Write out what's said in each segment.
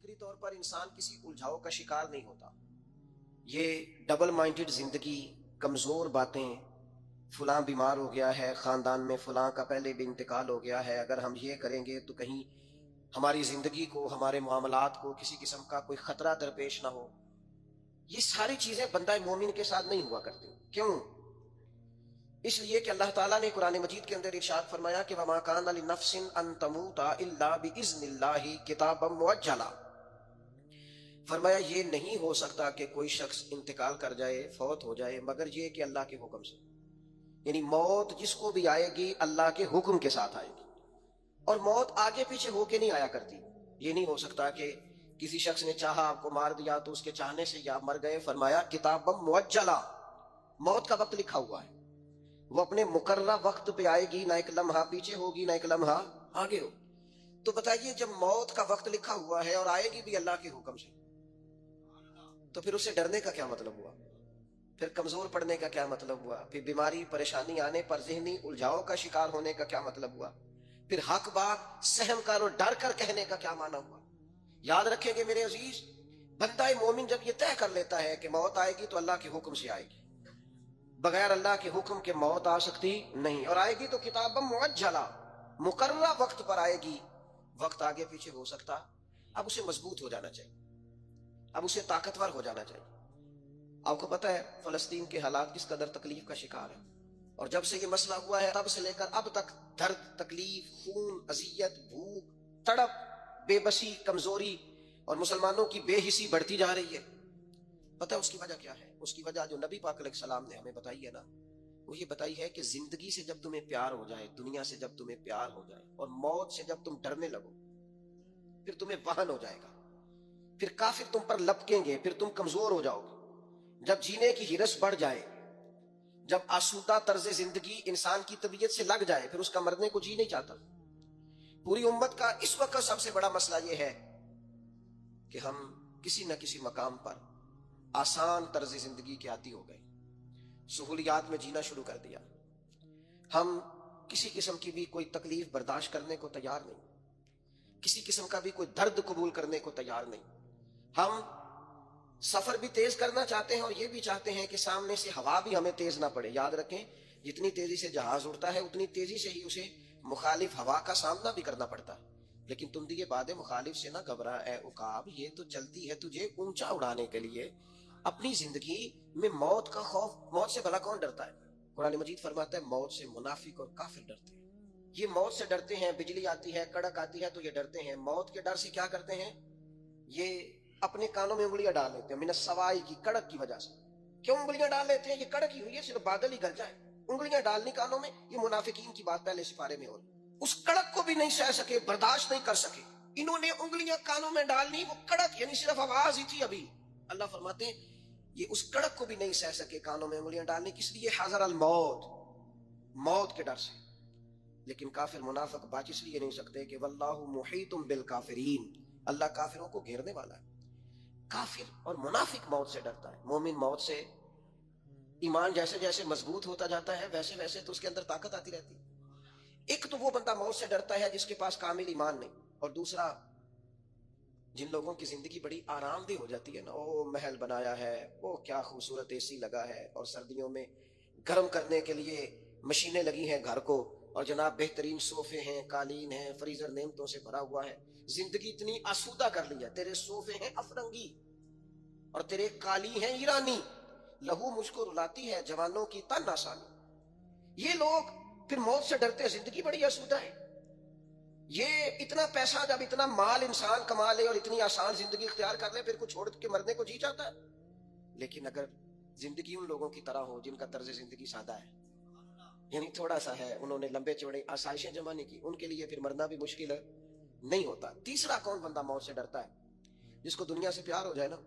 فطری طور پر انسان کسی الجھاؤ کا شکار نہیں ہوتا. یہ ڈبل مائنڈڈ زندگی، کمزور باتیں، فلاں بیمار ہو گیا ہے، خاندان میں فلاں کا پہلے بھی انتقال ہو گیا ہے، اگر ہم یہ کریں گے تو کہیں ہماری زندگی کو، ہمارے معاملات کو کسی قسم کا کوئی خطرہ درپیش نہ ہو. یہ ساری چیزیں بندہ مومن کے ساتھ نہیں ہوا کرتی. کیوں؟ اس لیے کہ اللہ تعالیٰ نے قرآن مجید کے اندر ارشاد فرمایا کہ وَمَا كَانَ لِنَفْسٍ أَن تَمُوتَ إِلَّا بِإِذْنِ اللَّهِ كِتَابًا مُؤَجَّلًا. فرمایا یہ نہیں ہو سکتا کہ کوئی شخص انتقال کر جائے، فوت ہو جائے، مگر یہ کہ اللہ کے حکم سے. یعنی موت جس کو بھی آئے گی اللہ کے حکم کے ساتھ آئے گی، اور موت آگے پیچھے ہو کے نہیں آیا کرتی. یہ نہیں ہو سکتا کہ کسی شخص نے چاہا آپ کو مار دیا تو اس کے چاہنے سے یا مر گئے. فرمایا کتابًا مؤجلا، موت کا وقت لکھا ہوا ہے، وہ اپنے مقررہ وقت پہ آئے گی، نہ ایک لمحہ پیچھے ہوگی نہ ایک لمحہ آگے ہوگی. تو بتائیے جب موت کا وقت لکھا ہوا ہے اور آئے گی بھی اللہ کے حکم سے، تو پھر اسے ڈرنے کا کیا مطلب ہوا؟ پھر کمزور پڑنے کا کیا مطلب ہوا؟ پھر بیماری پریشانی آنے پر ذہنی الجھاؤ کا شکار ہونے کا کیا مطلب ہوا؟ پھر حق بات سہم کر اور ڈر کر کہنے کا کیا معنی ہوا؟ یاد رکھیں گے میرے عزیز، بندہ مومن جب یہ طے کر لیتا ہے کہ موت آئے گی تو اللہ کے حکم سے آئے گی، بغیر اللہ کے حکم کے موت آ سکتی نہیں، اور آئے گی تو کتاب معجلہ، مقررہ وقت پر آئے گی. وقت آگے پیچھے ہو سکتا. اب اسے مضبوط ہو جانا چاہیے، اب اسے طاقتور ہو جانا چاہیے. آپ کو پتہ ہے فلسطین کے حالات کس قدر تکلیف کا شکار ہے، اور جب سے یہ مسئلہ ہوا ہے تب سے لے کر اب تک درد، تکلیف، خون، اذیت، بھوک، تڑپ، بے بسی، کمزوری اور مسلمانوں کی بے حسی بڑھتی جا رہی ہے. پتہ ہے اس کی وجہ کیا ہے؟ اس کی وجہ جو نبی پاک علیہ السلام نے ہمیں بتائی ہے نا، وہ یہ بتائی ہے کہ زندگی سے جب تمہیں پیار ہو جائے، دنیا سے جب تمہیں پیار ہو جائے، اور موت سے جب تم ڈرنے لگو، پھر تمہیں وہن ہو جائے گا، پھر کافر تم پر لپکیں گے، پھر تم کمزور ہو جاؤ گے. جب جینے کی ہرس بڑھ جائے، جب آسودہ طرز زندگی انسان کی طبیعت سے لگ جائے، پھر اس کا مرنے کو جی نہیں چاہتا. پوری امت کا اس وقت سب سے بڑا مسئلہ یہ ہے کہ ہم کسی نہ کسی مقام پر آسان طرز زندگی کے عادی ہو گئے، سہولیات میں جینا شروع کر دیا. ہم کسی قسم کی بھی کوئی تکلیف برداشت کرنے کو تیار نہیں، کسی قسم کا بھی کوئی درد قبول کرنے کو تیار نہیں. ہم سفر بھی تیز کرنا چاہتے ہیں اور یہ بھی چاہتے ہیں کہ سامنے سے ہوا بھی ہمیں تیز نہ پڑے. یاد رکھیں جتنی تیزی سے جہاز اڑتا ہے اتنی تیزی سے ہی اسے مخالف ہوا کا سامنا بھی کرنا پڑتا ہے. لیکن تم دیے باد مخالف سے نہ گھبرا اے عقاب، یہ تو چلتی ہے تجھے اونچا اڑانے کے لیے. اپنی زندگی میں موت کا خوف، موت سے بھلا کون ڈرتا ہے؟ قرآن مجید فرماتا ہے موت سے منافق اور کافر ڈرتے ہیں. یہ موت سے ڈرتے ہیں، بجلی آتی ہے، کڑک آتی ہے تو یہ ڈرتے ہیں. موت کے ڈر سے کیا کرتے ہیں؟ یہ اپنے کانوں میں انگلیاں ڈال لیتے ہیں، من السوائی کی، کڑک کی وجہ سے. کیوں انگلیاں ڈال لیتے ہیں؟ یہ کڑک ہی ہوئی ہے، صرف بادل ہی گرج جائے، انگلیاں ڈالنی کانوں میں. یہ منافقین کی بات پہلے سپارے میں ہو رہی. اس کڑک کو بھی نہیں سہ سکے، برداشت نہیں کر سکے، انہوں نے انگلیاں کانوں میں ڈالنی، وہ کڑک یعنی صرف آواز ہی تھی ابھی. اللہ فرماتے ہیں یہ اس کڑک کو بھی نہیں سہ سکے کانوں میں انگلیاں ڈالنے، کس لیے؟ حذر الموت، موت کے ڈر سے. لیکن کافر منافق بچ اس لیے نہیں سکتے کہ واللہ محیط بالکافرین، اللہ کافروں کو گھیرنے والا ہے. کافر اور منافق موت سے ڈرتا ہے. مومن موت سے، ایمان جیسے جیسے مضبوط ہوتا جاتا ہے ویسے ویسے تو اس کے اندر طاقت آتی رہتی. ایک تو وہ بندہ موت سے ڈرتا ہے جس کے پاس کامل ایمان نہیں، اور دوسرا جن لوگوں کی زندگی بڑی آرام دہ ہو جاتی ہے نا، وہ محل بنایا ہے، وہ کیا خوبصورت اے سی لگا ہے، اور سردیوں میں گرم کرنے کے لیے مشینیں لگی ہیں گھر کو، اور جناب بہترین صوفے ہیں، قالین ہیں، فریزر نعمتوں سے بھرا ہوا ہے. زندگی اتنی آسودہ کر لی ہے، تیرے صوفے ہیں افرنگی اور تیرے قالی ہیں ایرانی، لہو مجھ کو رلاتی ہے جوانوں کی تن آسانی. یہ لوگ پھر موت سے ڈرتے، زندگی بڑی آسودہ ہے. یہ اتنا پیسہ جب اتنا مال انسان کما لے اور اتنی آسان زندگی اختیار کر لے، پھر کچھ چھوڑ کے مرنے کو جی چاہتا ہے. لیکن اگر زندگی ان لوگوں کی طرح ہو جن کا طرز زندگی سادہ ہے، یعنی تھوڑا سا ہے، انہوں نے لمبے چوڑے آسائشیں جمع نہیں کی، ان کے لیے پھر مرنا بھی مشکل نہیں ہوتا. تیسرا کون بندہ موت سے ڈرتا ہے؟ جس کو دنیا سے پیار ہو جائے نا،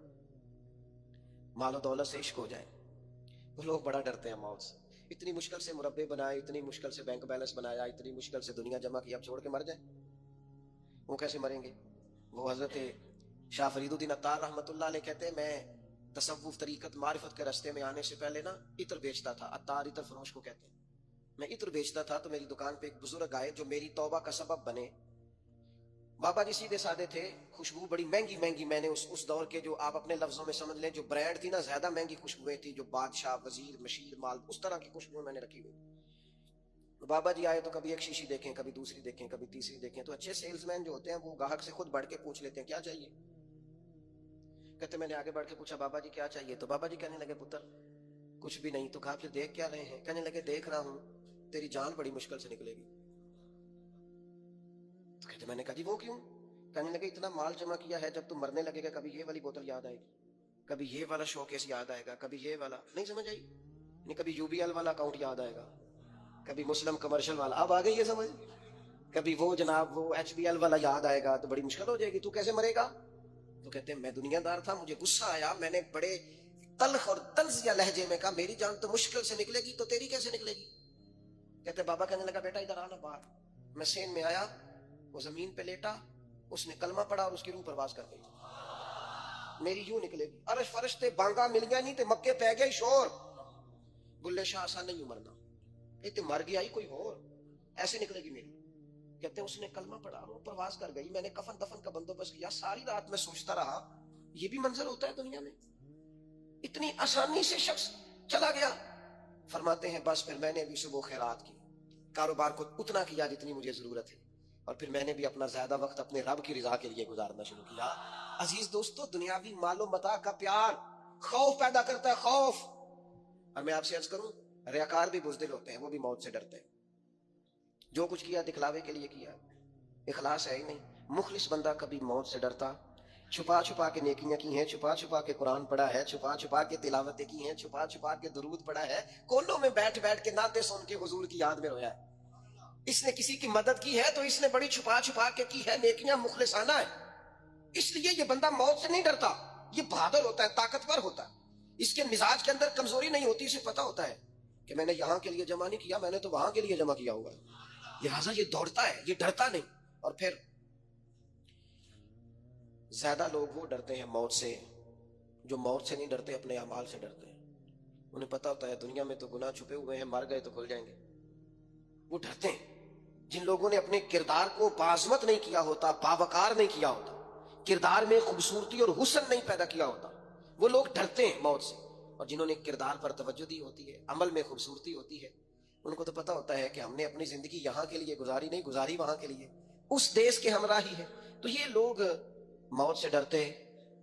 مال و دولت سے عشق ہو جائے، وہ لوگ بڑا ڈرتے ہیں موت سے. اتنی مشکل سے مربے بنائے، اتنی مشکل سے بینک بیلنس بنایا، اتنی مشکل سے دنیا جمع کی، اب چھوڑ کے مر جائیں، وہ کیسے مریں گے؟ وہ حضرت شاہ فرید الدین عطار رحمۃ اللہ علیہ کہتے ہیں میں تصوف، طریقت، معرفت کے راستے میں آنے سے پہلے نا عطر بیچتا تھا. عطار عطر فروش کو کہتے ہیں. میں عطر بیچتا تھا تو میری دکان پہ ایک بزرگ آئے جو میری توبہ کا سبب بنے. بابا جی سیدھے سادے تھے، خوشبو بڑی مہنگی مہنگی، میں نے اس دور کے جو آپ اپنے لفظوں میں سمجھ لیں جو برانڈ تھی نا، زیادہ مہنگی خوشبوئیں تھی، جو بادشاہ وزیر مشیر مال اس طرح کی خوشبوئیں میں نے رکھی ہوئی. بابا جی آئے تو کبھی ایک شیشی دیکھیں، کبھی دوسری دیکھیں، کبھی تیسری دیکھیں. تو اچھے سیلز مین جو ہوتے ہیں وہ گاہک سے خود بڑھ کے پوچھ لیتے ہیں کیا چاہیے. کہتے میں نے آگے بڑھ کے پوچھا بابا جی کیا چاہیے، تو بابا جی کہنے لگے پتر کچھ بھی نہیں. تو کہا پھر دیکھ کیا رہے ہیں؟ کہنے لگے دیکھ رہا ہوں تیری جان بڑی مشکل سے نکلے گی. تو کہتے میں نے کہا جی وہ کیوں؟ کہنے لگے اتنا مال جمع کیا ہے، جب تم مرنے لگے گا کبھی یہ والی بوتل یاد آئے گی، کبھی یہ والا شوکیس یاد آئے گا، کبھی یہ والا، نہیں سمجھ آئی؟ نہیں، کبھی یو بی ایل والا اکاؤنٹ یاد آئے گا، کبھی مسلم کمرشل والا، اب آ گئی یہ سمجھ، کبھی وہ جناب وہ ایچ بی ایل والا یاد آئے گا، تو بڑی مشکل ہو جائے گی، تو کیسے مرے گا؟ تو کہتے ہیں میں دنیا دار تھا، مجھے غصہ آیا، میں نے بڑے تلخ اور طنزیہ لہجے میں کہا میری جان تو مشکل سے نکلے گی تو تیری کیسے نکلے گی؟ کہتے بابا کہنے لگا بیٹا ادھر آنا باہر. میں سین میں آیا، وہ زمین پہ لیٹا، اس نے کلمہ پڑھا اور اس کی روح پرواز کر گئی. میری یوں نکلے گی، عرش فرشتے بانگا مل گیا نہیں تے مکے پہ گیا شور. بلے شاہ آسان نہیں مرنا، یہ تو مر گیا ہی کوئی اور، ایسے نکلے گی میری. کہتے ہیں اس نے کلمہ پڑھا، وہ پرواز کر گئی. میں نے کفن دفن کا بندوبست کیا، ساری رات میں سوچتا رہا یہ بھی منظر ہوتا ہے دنیا میں، اتنی آسانی سے شخص چلا گیا. فرماتے ہیں بس پھر میں نے بھی صبح خیرات کی، کاروبار کو اتنا کیا جتنی مجھے ضرورت ہے، اور پھر میں نے بھی اپنا زیادہ وقت اپنے رب کی رضا کے لیے گزارنا شروع کیا. عزیز دوستو، دنیاوی مال و متاع کا پیار خوف پیدا کرتا ہے، خوف. اور میں آپ سے عرض کروں ریاکار بھی بزدل ہوتے ہیں، وہ بھی موت سے ڈرتے ہیں. جو کچھ کیا دکھلاوے کے لیے کیا، اخلاص ہے ہی نہیں. مخلص بندہ کبھی موت سے ڈرتا، چھپا چھپا کے نیکیاں کی ہیں، چھپا چھپا کے قرآن پڑھا ہے، چھپا چھپا کے تلاوتیں کی ہیں، چھپا چھپا کے درود پڑھا ہے، کونوں میں بیٹھ بیٹھ کے نعتیں سن کے حضور کی یاد میں رویا ہے. اس نے کسی کی مدد کی ہے تو اس نے بڑی چھپا چھپا کے کی ہے، نیکیاں مخلصانہ ہے. اس لیے یہ بندہ موت سے نہیں ڈرتا، یہ بہادر ہوتا ہے، طاقتور ہوتا ہے. اس کے مزاج کے اندر کمزوری نہیں ہوتی، اسے پتا ہوتا ہے کہ میں نے یہاں کے لیے جمع نہیں کیا، میں نے تو وہاں کے لیے جمع کیا ہوگا. لہٰذا یہ دوڑتا ہے، یہ ڈرتا نہیں. اور پھر زیادہ لوگ وہ ڈرتے ہیں موت سے جو موت سے نہیں ڈرتے، اپنے اعمال سے ڈرتے ہیں. انہیں پتا ہوتا ہے دنیا میں تو گناہ چھپے ہوئے ہیں، مر گئے تو کھل جائیں گے. وہ ڈرتے ہیں. جن لوگوں نے اپنے کردار کو باعظمت نہیں کیا ہوتا، باوقار نہیں کیا ہوتا، کردار میں خوبصورتی اور حسن نہیں پیدا کیا ہوتا، وہ لوگ ڈرتے ہیں موت سے. اور جنہوں نے کردار پر توجہ دی ہوتی ہے، عمل میں خوبصورتی ہوتی ہے، ان کو تو پتا ہوتا ہے کہ ہم نے اپنی زندگی یہاں کے لیے گزاری نہیں، گزاری وہاں کے لیے، اس دیش کے ہمراہ ہی ہے. تو یہ لوگ موت سے ڈرتے ہیں.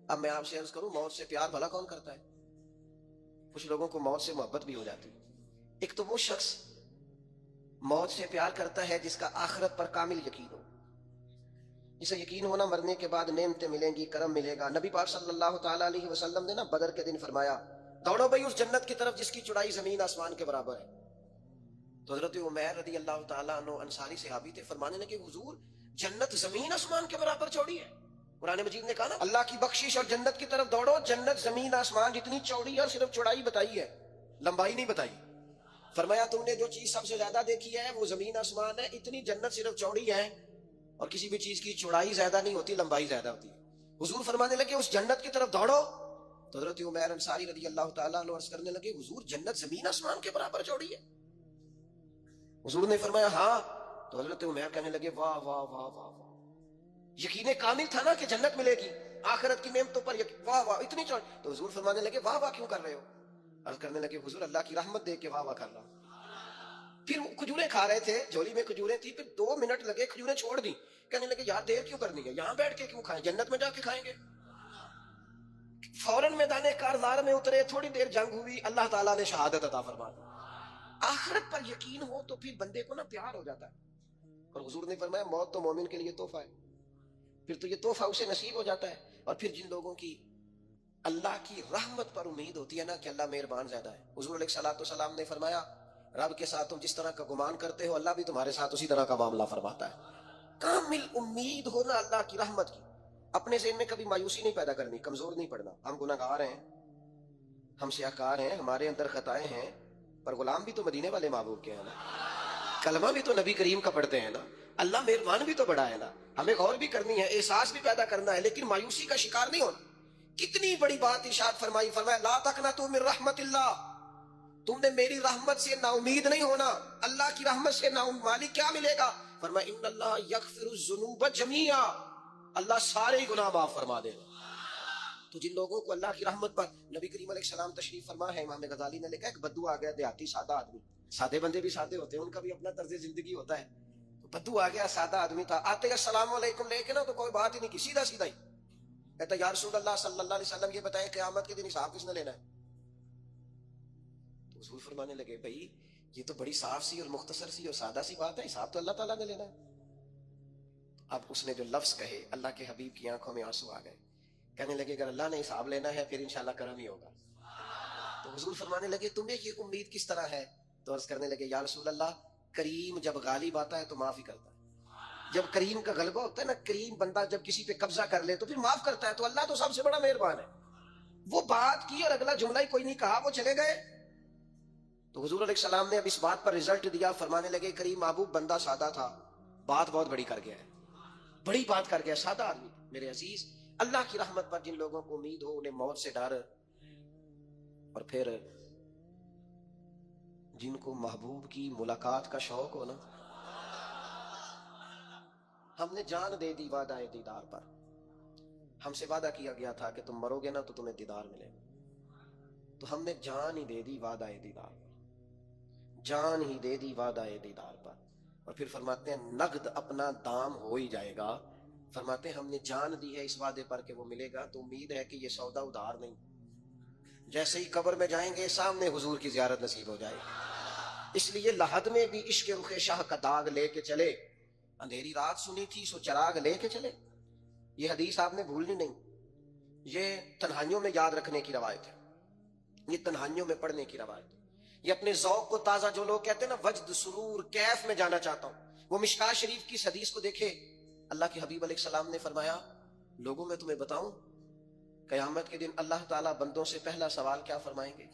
اب میں آپ سے عرض کروں موت سے پیار بھلا کون کرتا ہے؟ کچھ لوگوں کو موت سے محبت بھی ہو جاتی. ایک تو وہ شخص موت سے پیار کرتا ہے جس کا آخرت پر کامل یقین ہو، جسے یقین ہونا مرنے کے بعد نعمتیں ملیں گی، کرم ملے گا. نبی پاک صلی اللہ تعالیٰ علیہ وسلم نے نا بدر کے دن فرمایا دوڑو بھائی اس جنت کی طرف جس کی چوڑائی زمین آسمان کے برابر ہے. تو حضرت عمیر رضی اللہ تعالیٰ عنہ انصاری صحابی تھے، فرمانے لگے حضور جنت زمین آسمان کے برابر چوڑی ہے؟ قرآن مجید نے کہا نا اللہ کی بخشش اور جنت کی طرف دوڑو، جنت زمین آسمان جتنی چوڑی ہے، اور صرف چوڑائی بتائی ہے، لمبائی نہیں بتائی. فرمایا تم نے جو چیز سب سے زیادہ دیکھی ہے وہ زمین آسمان ہے، اتنی جنت صرف چوڑی ہے، اور کسی بھی چیز کی چوڑائی زیادہ نہیں ہوتی، لمبائی زیادہ ہوتی ہے. حضور فرمانے لگے اس جنت کی طرف دوڑو. تو حضرت عمیر انصاری رضی اللہ تعالیٰ عنہ عرض کرنے لگے حضور جنت زمین آسمان کے برابر چوڑی ہے؟ حضور نے فرمایا ہاں. تو حضرت عمیر کہنے لگے واہ واہ واہ واہ واہ، یقین کامل تھا نا کہ جنت ملے گی، آخرت کی نعمتوں پر واہ واہ اتنی چوڑی. تو حضور فرمانے لگے واہ واہ کیوں کر رہے ہو؟ عرض کرنے لگے حضور اللہ کی رحمت دیکھ کے واہ واہ کر رہا ہوں. پھر وہ کھجوریں کھا رہے تھے، جھولی میں کھجوریں تھی، پھر 2 منٹ لگے کھجوریں چھوڑ دی. کہنے لگے یار دیر کیوں کرنی ہے، یہاں بیٹھ کے کیوں کھائیں، جنت میں جا کے کھائیں گے. فوراً میدان کارزار میں اترے، تھوڑی دیر جنگ ہوئی، اللہ تعالیٰ نے شہادت عطا فرما دی. آخرت پر یقین ہو تو پھر بندے کو نا پیار ہو جاتا ہے. اور حضور نے فرمایا موت تو مومن کے لیے تحفہ ہے، پھر تو یہ تحفہ اسے نصیب ہو جاتا ہے. اور پھر جن لوگوں کی اللہ کی رحمت پر امید ہوتی ہے نا کہ اللہ مہربان زیادہ ہے، حضور علیہ الصلوۃ والسلام نے فرمایا رب کے ساتھ تم جس طرح کا گمان کرتے ہو اللہ بھی تمہارے ساتھ اسی طرح کا معاملہ فرماتا ہے. کامل امید ہونا اللہ کی رحمت کی. اپنے ذہن میں کبھی مایوسی نہیں پیدا کرنی، کمزور نہیں پڑنا. ہم گناہگار ہیں، ہم سیاہکار ہیں، ہمارے اندر خطائیں ہیں، پر غلام بھی تو مدینے والے محبوب کے ہیں نا، کلمہ بھی تو نبی کریم کا پڑھتے ہیں نا، اللہ مہربان بھی تو بڑا ہے نا. ہمیں غور بھی کرنی ہے، احساس بھی پیدا کرنا ہے، لیکن مایوسی کا شکار نہیں ہونا. کتنی بڑی بات ارشاد فرمائی، فرمایا لا تقنطوا من رحمت اللہ، تم نے میری رحمت سے نا امید نہیں ہونا. اللہ کی رحمت سے نا مالک کیا ملے گا؟ فرمایا ان اللہ یغفر الذنوب جميعا، اللہ سارے ہی گناہ معاف فرما دے گا۔ تو جن لوگوں کو اللہ کی رحمت پر نبی کریم علیہ السلام تشریف فرما ہے، امام غزالی نے لکھا ایک بدو آ گیا، دیہاتی سادہ آدمی، سادے بندے بھی سادے ہوتے ہیں، ان کا بھی اپنا طرز زندگی ہوتا ہے، تو بدو آ گیا، سادہ آدمی تھا، آتے السلام علیکم لے کے نا تو کوئی بات ہی نہیں کی، سیدھا سیدھا ہی کہتا یا رسول اللہ صلی اللہ علیہ وسلم یہ بتائیں قیامت کے دن حساب کس نے لینا ہے؟ تو حضور فرمانے لگے بھائی یہ تو بڑی صاف سی اور مختصر سی اور سادہ سی بات ہے، حساب تو اللہ تعالیٰ نے لینا ہے۔ اب اس نے جو لفظ کہے اللہ کے حبیب کی آنکھوں میں آنسو آ گئے، کہنے لگے اگر اللہ نے حساب لینا ہے پھر انشاءاللہ کرم ہی ہوگا۔ تو حضور فرمانے لگے تمہیں یہ امید کس طرح ہے؟ تو عرض کرنے لگے یا رسول اللہ کریم جب غالب آتا ہے تو معاف ہی کرتا ہے، جب کریم کا غلبہ ہوتا ہے نا، کریم بندہ جب کسی پہ قبضہ کر لے تو پھر معاف کرتا ہے، تو اللہ تو سب سے بڑا مہربان ہے۔ وہ بات کی اور اگلا جملہ ہی کوئی نہیں کہا، وہ چلے گئے۔ تو حضور علیہ السلام نے اب اس بات پر رزلٹ دیا، فرمانے لگے کریم محبوب بندہ سادہ تھا، بات بہت بڑی کر گیا ہے، بڑی بات کر گیا، سادہ آدمی۔ میرے عزیز اللہ کی رحمت پر جن لوگوں کو امید ہو، انہیں موت سے ڈر، اور پھر جن کو محبوب کی ملاقات کا شوق ہو نا، ہم نے جان دے دی وعدہ دیدار پر، ہم سے وعدہ کیا گیا تھا کہ تم مرو گے نا تو تمہیں دیدار ملے گا، تو ہم نے جان ہی دے دی وعدہ دیدار پر، جان ہی دے دی وعدہ دیدار پر۔ اور پھر فرماتے ہیں نقد اپنا دام ہو ہی جائے گا، فرماتے ہیں ہم نے جان دی ہے اس وعدے پر کہ وہ ملے گا، تو امید ہے کہ یہ سودا ادھار نہیں، جیسے ہی قبر میں جائیں گے سامنے حضور کی زیارت نصیب ہو جائے گی۔ اس لیے لحد میں بھی عشق رخ شاہ کا داغ لے کے چلے، اندھیری رات سنی تھی سو چراغ لے کے چلے، یہ حدیث آپ نے بھولنی نہیں، یہ تنہائیوں میں یاد رکھنے کی روایت ہے، یہ تنہائیوں میں پڑھنے کی روایت ہے، یہ اپنے ذوق کو تازہ، جو لوگ کہتے ہیں نا وجد سرور کیف میں جانا چاہتا ہوں، وہ مشکاہ شریف کی اس حدیث کو دیکھے، اللہ کے حبیب علیہ السلام نے فرمایا لوگوں میں تمہیں بتاؤں قیامت کے دن اللہ تعالیٰ بندوں سے پہلا سوال کیا فرمائیں گے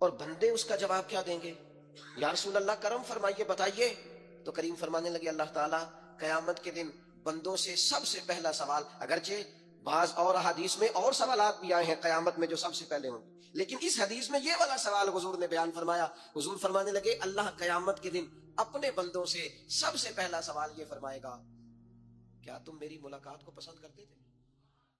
اور بندے اس کا جواب کیا دیں گے؟ یا رسول اللہ کرم فرمائیے بتائیے۔ تو کریم فرمانے لگے اللہ تعالیٰ قیامت کے دن بندوں سے سب سے پہلا سوال، اگرچہ بعض اور حدیث میں اور سوالات بھی آئے ہیں قیامت میں جو سب سے پہلے ہوں گے، لیکن اس حدیث میں یہ والا سوال حضور نے بیان فرمایا۔ حضور فرمانے لگے اللہ قیامت کے دن اپنے بندوں سے سب سے پہلا سوال یہ فرمائے گا کیا تم میری ملاقات کو پسند کرتے تھے؟